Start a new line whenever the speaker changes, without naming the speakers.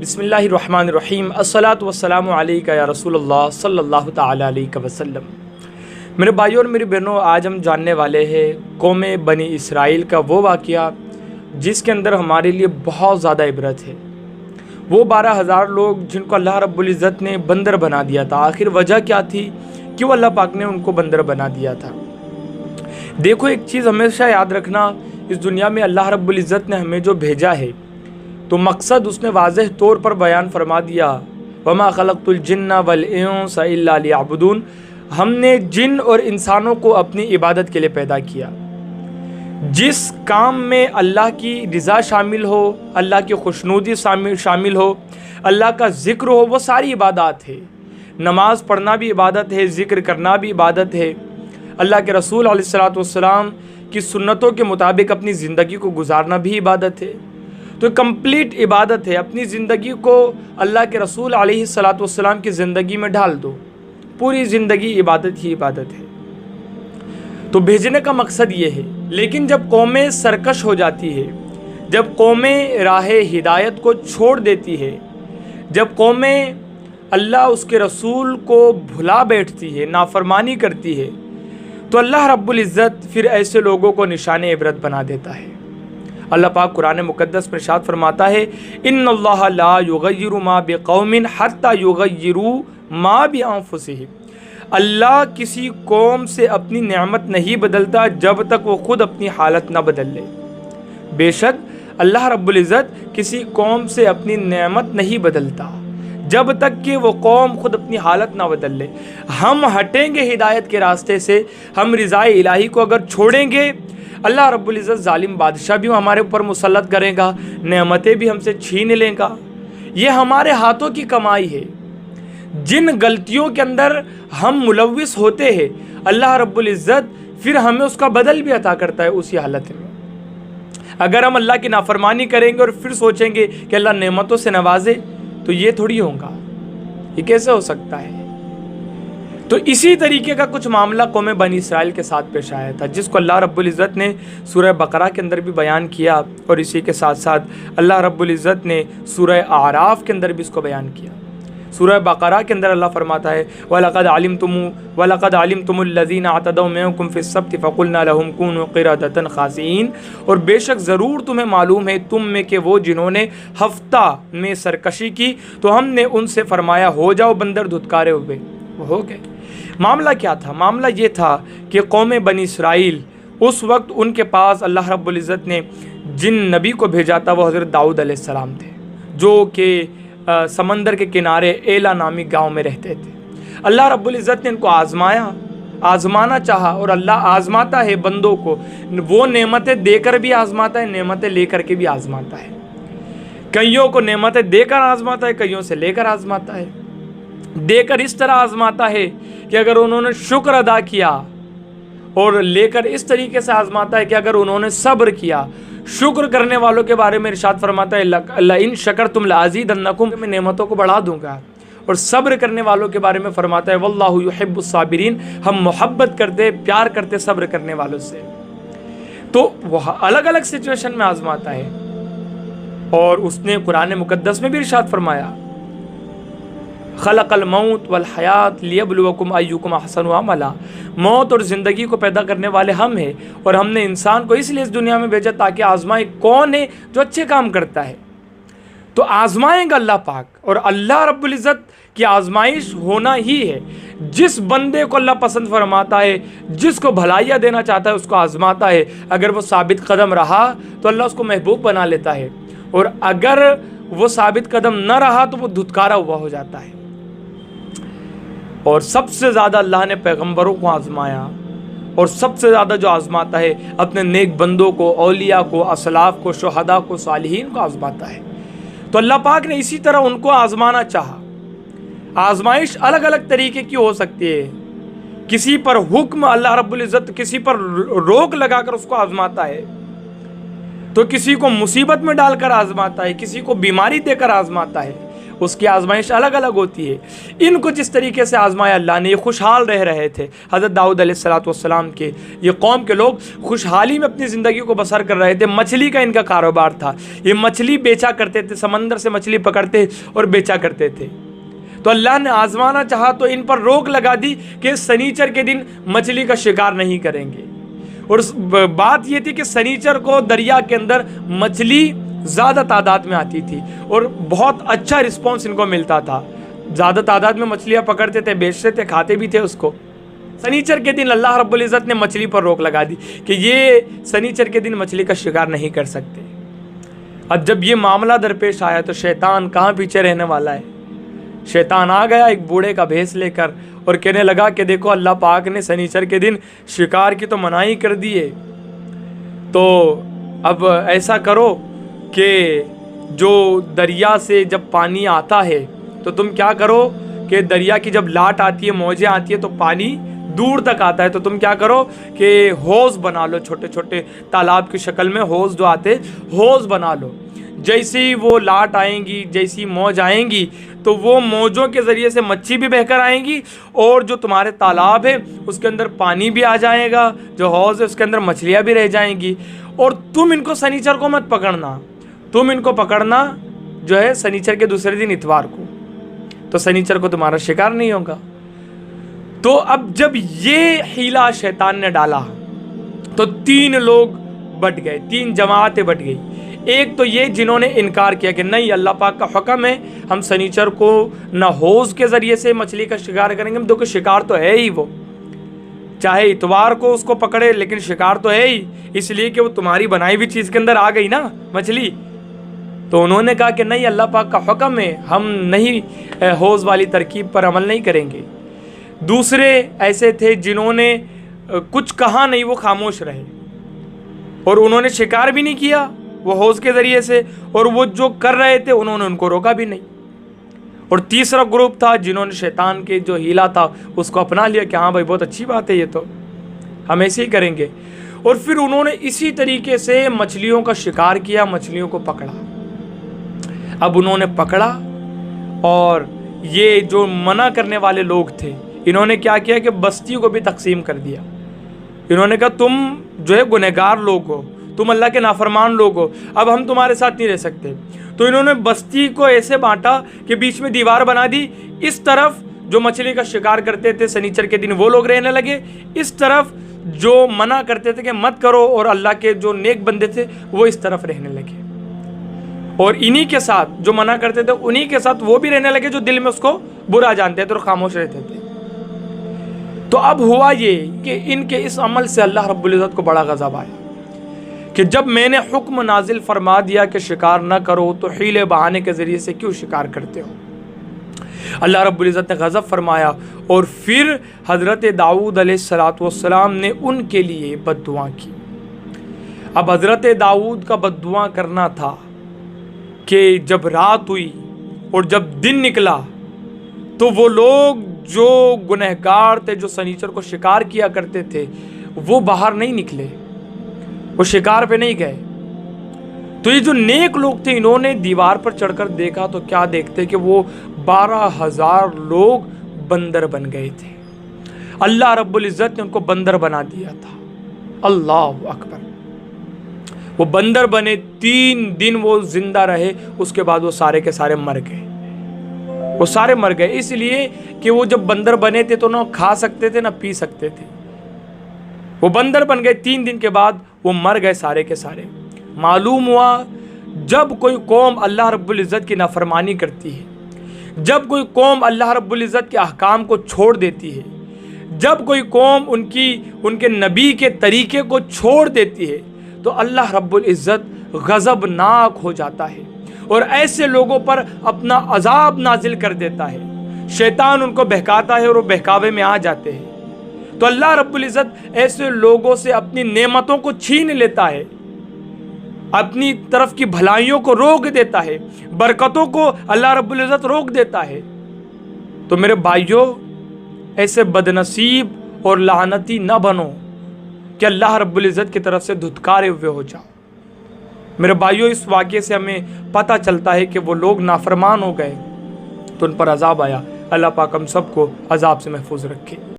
بسم اللہ الرحمن الرحیم الصلاۃ والسلام علیکہ یا رسول اللہ صلی اللہ تعالی علیہ وسلم۔ میرے بھائیوں اور میری بہنوں، آج ہم جاننے والے ہیں قوم بنی اسرائیل کا وہ واقعہ جس کے اندر ہمارے لیے بہت زیادہ عبرت ہے۔ وہ 12,000 لوگ جن کو اللہ رب العزت نے بندر بنا دیا تھا، آخر وجہ کیا تھی؟ کیوں اللہ پاک نے ان کو بندر بنا دیا تھا؟ دیکھو، ایک چیز ہمیشہ یاد رکھنا، اس دنیا میں اللہ رب العزت نے ہمیں جو بھیجا ہے تو مقصد اس نے واضح طور پر بیان فرما دیا، وَمَا خَلَقْتُ الْجِنَّ وَالْإِنسَ إِلَّا لِيَعْبُدُونَ۔ ہم نے جن اور انسانوں کو اپنی عبادت کے لیے پیدا کیا۔ جس کام میں اللہ کی رضا شامل ہو، اللہ کی خوشنودی شامل ہو، اللہ کا ذکر ہو، وہ ساری عبادات ہے۔ نماز پڑھنا بھی عبادت ہے، ذکر کرنا بھی عبادت ہے، اللہ کے رسول علیہ الصلوۃ والسلام کی سنتوں کے مطابق اپنی زندگی کو گزارنا بھی عبادت ہے۔ تو کمپلیٹ عبادت ہے۔ اپنی زندگی کو اللہ کے رسول علیہ الصلوۃ والسلام کی زندگی میں ڈال دو، پوری زندگی عبادت ہی عبادت ہے۔ تو بھیجنے کا مقصد یہ ہے۔ لیکن جب قومیں سرکش ہو جاتی ہے، جب قومیں راہ ہدایت کو چھوڑ دیتی ہے، جب قومیں اللہ اس کے رسول کو بھلا بیٹھتی ہے، نافرمانی کرتی ہے، تو اللہ رب العزت پھر ایسے لوگوں کو نشان عبرت بنا دیتا ہے۔ اللہ پاک قرآن مقدس میں ارشاد فرماتا ہے، ان اللہ لا یغیر ما بقوم حتی یغیروا ما بانفسہم۔ اللہ کسی قوم سے اپنی نعمت نہیں بدلتا جب تک وہ خود اپنی حالت نہ بدل لے۔ بے شک اللہ رب العزت کسی قوم سے اپنی نعمت نہیں بدلتا جب تک کہ وہ قوم خود اپنی حالت نہ بدل لے۔ ہم ہٹیں گے ہدایت کے راستے سے، ہم رضا الہی کو اگر چھوڑیں گے، اللہ رب العزت ظالم بادشاہ بھی ہمارے اوپر مسلط کرے گا، نعمتیں بھی ہم سے چھین لے گا۔ یہ ہمارے ہاتھوں کی کمائی ہے۔ جن غلطیوں کے اندر ہم ملوث ہوتے ہیں، اللہ رب العزت پھر ہمیں اس کا بدل بھی عطا کرتا ہے اسی حالت میں۔ اگر ہم اللہ کی نافرمانی کریں گے اور پھر سوچیں گے کہ اللہ نعمتوں سے نوازے، تو یہ تھوڑی ہوگا، یہ کیسے ہو سکتا ہے؟ تو اسی طریقے کا کچھ معاملہ قوم بنی اسرائیل کے ساتھ پیش آیا تھا، جس کو اللہ رب العزت نے سورہ بقرہ کے اندر بھی بیان کیا، اور اسی کے ساتھ ساتھ اللہ رب العزت نے سورہ اعراف کے اندر بھی اس کو بیان کیا۔ سورہ بقرہ کے اندر اللہ فرماتا ہے، وَلَقَدْ عَلِمْتُمُ الَّذِينَ اعْتَدَوْا مِنْكُمْ فِي السَّبْتِ فَقُلْنَا لَهُمْ كُونُوا قِرَدَةً خَاسِئِينَ۔ اور بے شک ضرور تمہیں معلوم ہے تم میں کہ وہ جنہوں نے ہفتہ میں سرکشی کی، تو ہم نے ان سے فرمایا ہو جاؤ بندر دھتکارے ہوئے، وہ ہو گئے۔ معاملہ کیا تھا؟ معاملہ یہ تھا کہ قوم بنی اسرائیل اس وقت ان کے پاس اللہ رب العزت نے جن نبی کو بھیجا تھا وہ حضرت داؤد علیہ السلام تھے، جو کہ سمندر کے کنارے ایلا نامی گاؤں میں رہتے تھے۔ اللہ رب العزت نے ان کو آزمانا چاہا، اور اللہ آزماتا ہے بندوں کو، وہ نعمتیں دے کر بھی آزماتا ہے، نعمتیں لے کر کے بھی آزماتا ہے۔ کئیوں کو نعمتیں دے کر آزماتا ہے، کئیوں سے لے کر آزماتا ہے۔ دے کر اس طرح آزماتا ہے کہ اگر انہوں نے شکر ادا کیا، اور لے کر اس طریقے سے آزماتا ہے کہ اگر انہوں نے صبر کیا۔ شکر کرنے والوں کے بارے میں ارشاد فرماتا ہے، لئن شکرتم لازیدنکم، میں نعمتوں کو بڑھا دوں گا۔ اور صبر کرنے والوں کے بارے میں فرماتا ہے، واللہ یحب الصابرین، ہم محبت کرتے، پیار کرتے صبر کرنے والوں سے۔ تو وہ الگ الگ سچویشن میں آزماتا ہے، اور اس نے قرآن مقدس میں بھی ارشاد فرمایا، خلق الموت والحیات لیبلوکم ایکم احسن عملا۔ موت اور زندگی کو پیدا کرنے والے ہم ہیں، اور ہم نے انسان کو اس لیے اس دنیا میں بھیجا تاکہ آزمائے کون ہے جو اچھے کام کرتا ہے۔ تو آزمائیں گا اللہ پاک، اور اللہ رب العزت کی آزمائش ہونا ہی ہے۔ جس بندے کو اللہ پسند فرماتا ہے، جس کو بھلائیاں دینا چاہتا ہے، اس کو آزماتا ہے۔ اگر وہ ثابت قدم رہا تو اللہ اس کو محبوب بنا لیتا ہے، اور اگر وہ ثابت قدم نہ رہا تو وہ دھتکارا ہوا ہو جاتا ہے۔ اور سب سے زیادہ اللہ نے پیغمبروں کو آزمایا، اور سب سے زیادہ جو آزماتا ہے اپنے نیک بندوں کو، اولیاء کو، اسلاف کو، شہداء کو، صالحین کو آزماتا ہے۔ تو اللہ پاک نے اسی طرح ان کو آزمانا چاہا۔ آزمائش الگ الگ طریقے کی ہو سکتی ہے۔ کسی پر حکم اللہ رب العزت کسی پر روک لگا کر اس کو آزماتا ہے، تو کسی کو مصیبت میں ڈال کر آزماتا ہے، کسی کو بیماری دے کر آزماتا ہے، اس کی آزمائش الگ الگ ہوتی ہے. ان کو جس طریقے سے آزمایا اللہ نے، یہ خوشحال رہ رہے تھے. حضرت داؤد علیہ السلام کے یہ قوم کے لوگ خوشحالی میں اپنی زندگی کو بسر کر رہے تھے. مچھلی کا ان کا کاروبار تھا، یہ مچھلی بیچا کرتے تھے، سمندر سے مچھلی پکڑتے اور بیچا کرتے تھے. تو اللہ نے آزمانا چاہا تو ان پر روک لگا دی کہ سنیچر کے دن مچھلی کا شکار نہیں کریں گے. اور بات یہ تھی کہ سنیچر کو دریا کے اندر مچھلی زیادہ تعداد میں آتی تھی اور بہت اچھا رسپانس ان کو ملتا تھا. زیادہ تعداد میں مچھلیاں پکڑتے تھے، بیچتے تھے، کھاتے بھی تھے اس کو. سنیچر کے دن اللہ رب العزت نے مچھلی پر روک لگا دی کہ یہ سنیچر کے دن مچھلی کا شکار نہیں کر سکتے. اب جب یہ معاملہ درپیش آیا تو شیطان کہاں پیچھے رہنے والا ہے. شیطان آ گیا ایک بوڑھے کا بھیس لے کر اور کہنے لگا کہ دیکھو اللہ پاک نے سنیچر کے دن شکار کی تو مناہی کر دی ہے، تو اب ایسا کرو کہ جو دریا سے جب پانی آتا ہے تو تم کیا کرو کہ دریا کی جب لاٹ آتی ہے، موجیں آتی ہے تو پانی دور تک آتا ہے، تو تم کیا کرو کہ حوض بنا لو، چھوٹے چھوٹے تالاب کی شکل میں حوض جو آتے حوض بنا لو. جیسی وہ لاٹ آئیں گی، جیسی موج آئیں گی تو وہ موجوں کے ذریعے سے مچھی بھی بہہ کر آئیں گی اور جو تمہارے تالاب ہے اس کے اندر پانی بھی آ جائے گا، جو حوض ہے اس کے اندر مچھلیاں بھی رہ جائیں گی. اور تم ان کو سنیچر کو مت پکڑنا، تم ان کو پکڑنا جو ہے سنیچر کے دوسرے دن اتوار کو، تو سنیچر کو تمہارا شکار نہیں ہوگا. تو اب جب یہ حیلہ شیطان نے ڈالا تو 3 لوگ بٹ گئے، 3 جماعتیں بٹ گئی. ایک تو یہ جنہوں نے انکار کیا کہ نہیں، اللہ پاک کا حکم ہے ہم سنیچر کو نہ حوض کے ذریعے سے مچھلی کا شکار کریں گے. ہم دیکھو شکار تو ہے ہی، وہ چاہے اتوار کو اس کو پکڑے لیکن شکار تو ہے ہی، اس لیے کہ وہ تمہاری بنائی ہوئی چیز کے اندر آ گئی نا مچھلی. تو انہوں نے کہا کہ نہیں، اللہ پاک کا حکم ہے، ہم نہیں حوض والی ترکیب پر عمل نہیں کریں گے. دوسرے ایسے تھے جنہوں نے کچھ کہا نہیں، وہ خاموش رہے اور انہوں نے شکار بھی نہیں کیا وہ حوض کے ذریعے سے، اور وہ جو کر رہے تھے انہوں نے ان کو روکا بھی نہیں. اور تیسرا گروپ تھا جنہوں نے شیطان کے جو ہیلا تھا اس کو اپنا لیا کہ ہاں بھائی بہت اچھی بات ہے، یہ تو ہم ایسے ہی کریں گے. اور پھر انہوں نے اسی طریقے سے مچھلیوں کا شکار کیا، مچھلیوں کو پکڑا. اب انہوں نے پکڑا اور یہ جو منع کرنے والے لوگ تھے انہوں نے کیا کیا کہ بستی کو بھی تقسیم کر دیا. انہوں نے کہا تم جو ہے گنہگار لوگ ہو، تم اللہ کے نافرمان لوگ ہو، اب ہم تمہارے ساتھ نہیں رہ سکتے. تو انہوں نے بستی کو ایسے بانٹا کہ بیچ میں دیوار بنا دی. اس طرف جو مچھلی کا شکار کرتے تھے سنیچر کے دن وہ لوگ رہنے لگے، اس طرف جو منع کرتے تھے کہ مت کرو اور اللہ کے جو نیک بندے تھے وہ اس طرف رہنے لگے. اور انہی کے ساتھ جو منع کرتے تھے انہی کے ساتھ وہ بھی رہنے لگے جو دل میں اس کو برا جانتے تھے اور خاموش رہتے تھے. تو اب ہوا یہ کہ ان کے اس عمل سے اللہ رب العزت کو بڑا غضب آیا کہ جب میں نے حکم نازل فرما دیا کہ شکار نہ کرو تو حیلے بہانے کے ذریعے سے کیوں شکار کرتے ہو. اللہ رب العزت نے غضب فرمایا اور پھر حضرت داؤد علیہ السلام نے ان کے لیے بد دعا کی. اب حضرت داؤد کا بد دعا کرنا تھا کہ جب رات ہوئی اور جب دن نکلا تو وہ لوگ جو گنہگار تھے، جو سنیچر کو شکار کیا کرتے تھے، وہ باہر نہیں نکلے، وہ شکار پہ نہیں گئے. تو یہ جو نیک لوگ تھے انہوں نے دیوار پر چڑھ کر دیکھا تو کیا دیکھتے کہ وہ 12,000 لوگ بندر بن گئے تھے. اللہ رب العزت نے ان کو بندر بنا دیا تھا. اللہ اکبر. وہ بندر بنے، 3 دن وہ زندہ رہے، اس کے بعد وہ سارے کے سارے مر گئے. وہ سارے مر گئے اس لیے کہ وہ جب بندر بنے تھے تو نہ کھا سکتے تھے نہ پی سکتے تھے. وہ بندر بن گئے، 3 دن کے بعد وہ مر گئے سارے کے سارے. معلوم ہوا جب کوئی قوم اللہ رب العزت کی نافرمانی کرتی ہے، جب کوئی قوم اللہ رب العزت کے احکام کو چھوڑ دیتی ہے، جب کوئی قوم ان کے نبی کے طریقے کو چھوڑ دیتی ہے تو اللہ رب العزت غضبناک ہو جاتا ہے اور ایسے لوگوں پر اپنا عذاب نازل کر دیتا ہے. شیطان ان کو بہکاتا ہے اور وہ بہکاوے میں آ جاتے ہیں. تو اللہ رب العزت ایسے لوگوں سے اپنی نعمتوں کو چھین لیتا ہے، اپنی طرف کی بھلائیوں کو روک دیتا ہے، برکتوں کو اللہ رب العزت روک دیتا ہے. تو میرے بھائیوں، ایسے بدنصیب اور لعنتی نہ بنو کہ اللہ رب العزت کی طرف سے دھتکارے ہوئے ہو جاؤ. میرے بھائیوں، اس واقعے سے ہمیں پتہ چلتا ہے کہ وہ لوگ نافرمان ہو گئے تو ان پر عذاب آیا. اللہ پاک ہم سب کو عذاب سے محفوظ رکھے.